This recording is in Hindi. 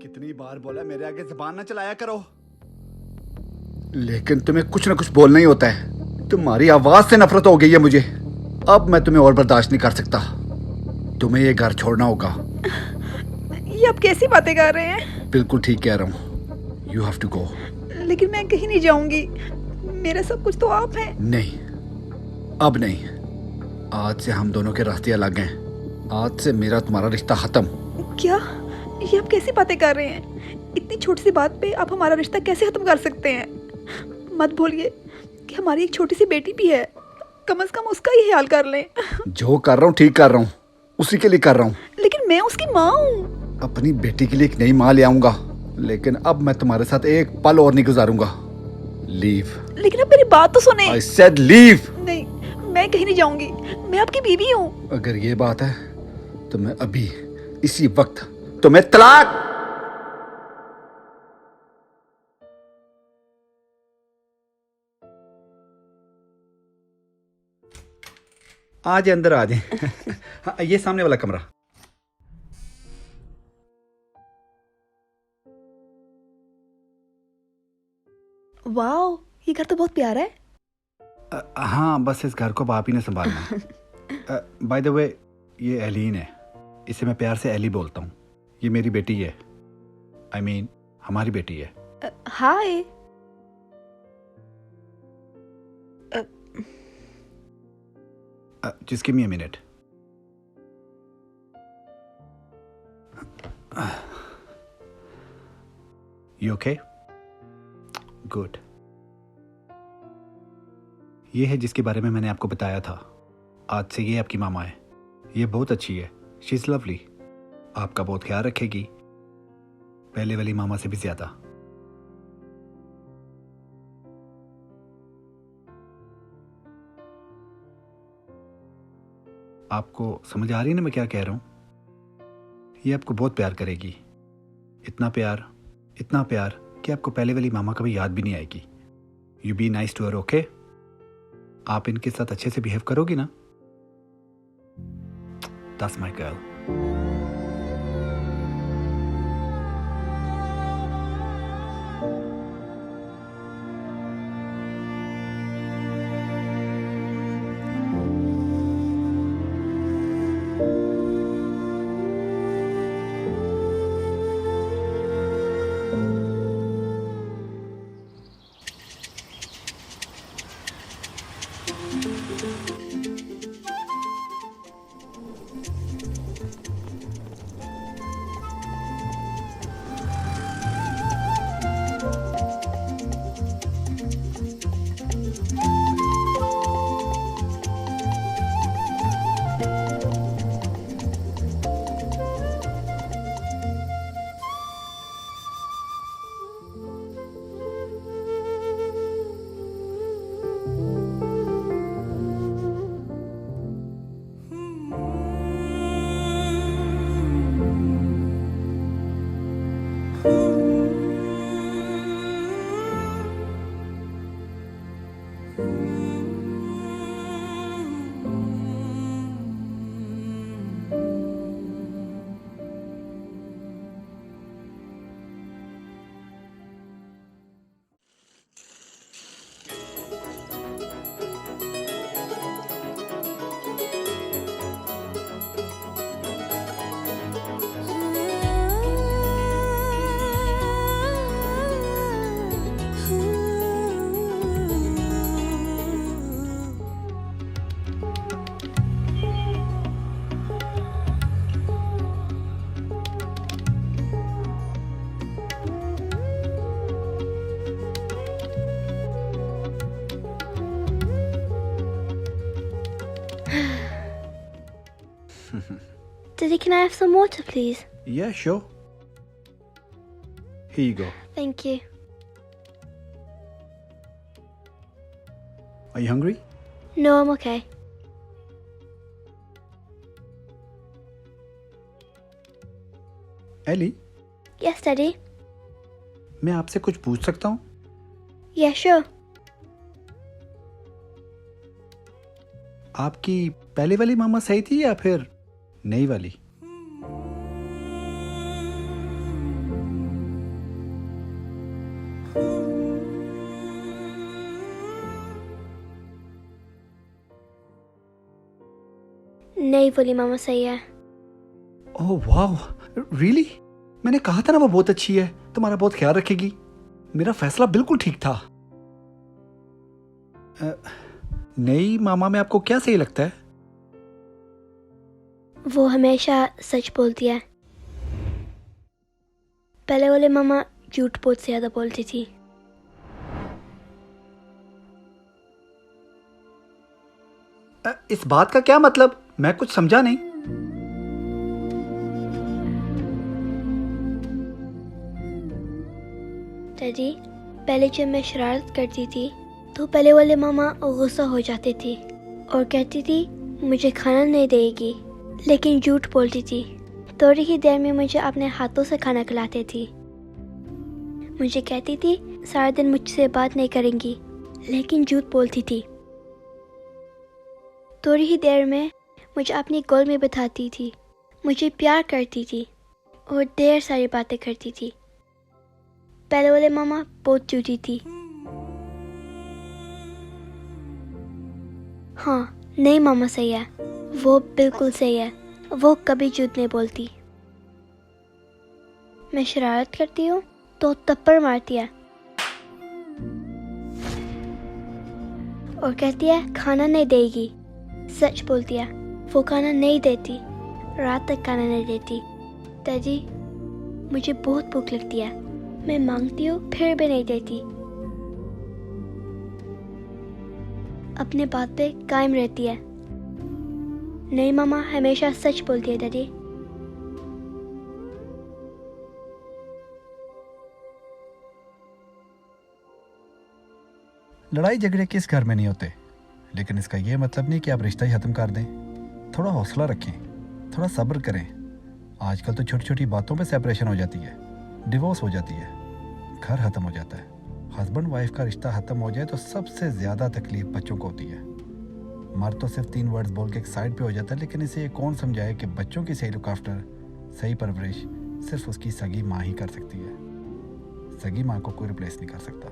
कितनी बार बोला मेरे आगे जुबान ना चलाया करो, लेकिन तुम्हें कुछ ना कुछ बोलना ही होता है। तुम्हारी आवाज से नफरत हो गई है मुझे। अब मैं तुम्हें और बर्दाश्त नहीं कर सकता। तुम्हें ये घर छोड़ना होगा। ये आप कैसी बातें कर रहे हैं? बिल्कुल ठीक कह रहा हूँ। You have to go. लेकिन मैं कहीं नहीं जाऊंगी। मेरा सब कुछ तो आप हैं। नहीं, अब नहीं। आज से हम दोनों के रास्ते अलग हैं। आज से मेरा तुम्हारा रिश्ता खत्म। क्या? ये आप कैसी बातें कर रहे हैं? इतनी छोटी सी बात पे आप हमारा रिश्ता कैसे खत्म कर सकते हैं? मत भूलिए कि हमारी एक छोटी सी बेटी भी है। कम से कम उसका ही ख्याल कर लें। जो कर रहा हूँ ठीक कर रहा हूँ, उसी के लिए कर रहा हूँ। लेकिन मैं उसकी माँ हूँ। अपनी बेटी के लिए एक नई माँ ले आऊंगा, लेकिन अब मैं तुम्हारे साथ एक पल और नहीं गुजारूंगा। लीव। लेकिन अब मेरी बात तो सुने। I said leave। नहीं, मैं कहीं नहीं जाऊंगी। मैं आपकी बीवी हूँ। अगर ये बात है तो मैं अभी इसी वक्त तुम्हें तलाक। आ जाए, अंदर आ जाए। हाँ, ये सामने वाला कमरा। वाह, ये घर तो बहुत प्यारा है। हाँ, बस इस घर को आप ही ने संभालना। बाय द वे, ये एलीन है। इसे मैं प्यार से एली बोलता हूँ। ये मेरी बेटी है। I mean, हमारी बेटी है। हाय। Just give me a minute. You okay? Good. ये है जिसके बारे में मैंने आपको बताया था। आज से ये आपकी मामा है। ये बहुत अच्छी है। She is lovely. आपका बहुत ख्याल रखेगी, पहले वाली मामा से भी ज्यादा। आपको समझ आ रही है ना मैं क्या कह रहा हूं? ये आपको बहुत प्यार करेगी। इतना प्यार कि आपको पहले वाली मामा कभी याद भी नहीं आएगी। You be nice to her, okay? आप इनके साथ अच्छे से बिहेव करोगी ना? That's my girl. Daddy, can I have some water, please? Yeah, sure. Here you go. Thank you. Are you hungry? No, I'm okay. Ellie, Yes, Daddy. मैं आपसे कुछ पूछ सकता हूँ? Yeah, sure. आपकी पहले वाली मामा सही थी या फिर नई वाली? नहीं बोली मामा सही है। ओह वाह, रियली? मैंने कहा था ना वो बहुत अच्छी है, तुम्हारा बहुत ख्याल रखेगी। मेरा फैसला बिल्कुल ठीक था। नई मामा में आपको क्या सही लगता है? वो हमेशा सच बोलती है। पहले वाले मामा झूठ बहुत ज्यादा बोलती थी। इस बात का क्या मतलब? मैं कुछ समझा नहीं। डैडी, पहले जब मैं शरारत करती थी तो पहले वाले मामा गुस्सा हो जाते थे और कहती थी मुझे खाना नहीं देगी, लेकिन झूठ बोलती थी। थोड़ी ही देर में मुझे अपने हाथों से खाना खिलाते थी। मुझे कहती थी सारा दिन मुझसे बात नहीं करेंगी, लेकिन झूठ बोलती थी। थोड़ी ही देर में मुझे अपनी गोद में बिठाती थी, मुझे प्यार करती थी और ढेर सारी बातें करती थी। पहले वाले मामा बहुत झूठी थी। हाँ, नहीं मामा सही है, वो बिल्कुल सही है। वो कभी झूठ नहीं बोलती। मैं शरारत करती हूँ तो थप्पड़ मारती है और कहती है खाना नहीं देगी। सच बोलती है, वो खाना नहीं देती, रात तक खाना नहीं देती। दादी, मुझे बहुत भूख लगती है, मैं मांगती हूँ फिर भी नहीं देती। अपने बात पे कायम रहती है। नहीं मामा हमेशा सच बोलती है दादी। लड़ाई झगड़े किस घर में नहीं होते, लेकिन इसका ये मतलब नहीं कि आप रिश्ता ही खत्म कर दें। थोड़ा हौसला रखें, थोड़ा सब्र करें। आजकल तो छोटी छोटी बातों पे सेपरेशन हो जाती है, डिवोर्स हो जाती है, घर खत्म हो जाता है। हस्बैंड वाइफ का रिश्ता खत्म हो जाए तो सबसे ज़्यादा तकलीफ बच्चों को होती है। मर्द तो सिर्फ 3 वर्ड्स बोल के एक साइड पे हो जाता है, लेकिन इसे ये कौन समझाए कि बच्चों की सही लुक आफ्टर, सही परवरिश सिर्फ उसकी सगी माँ ही कर सकती है। सगी माँ को कोई रिप्लेस नहीं कर सकता।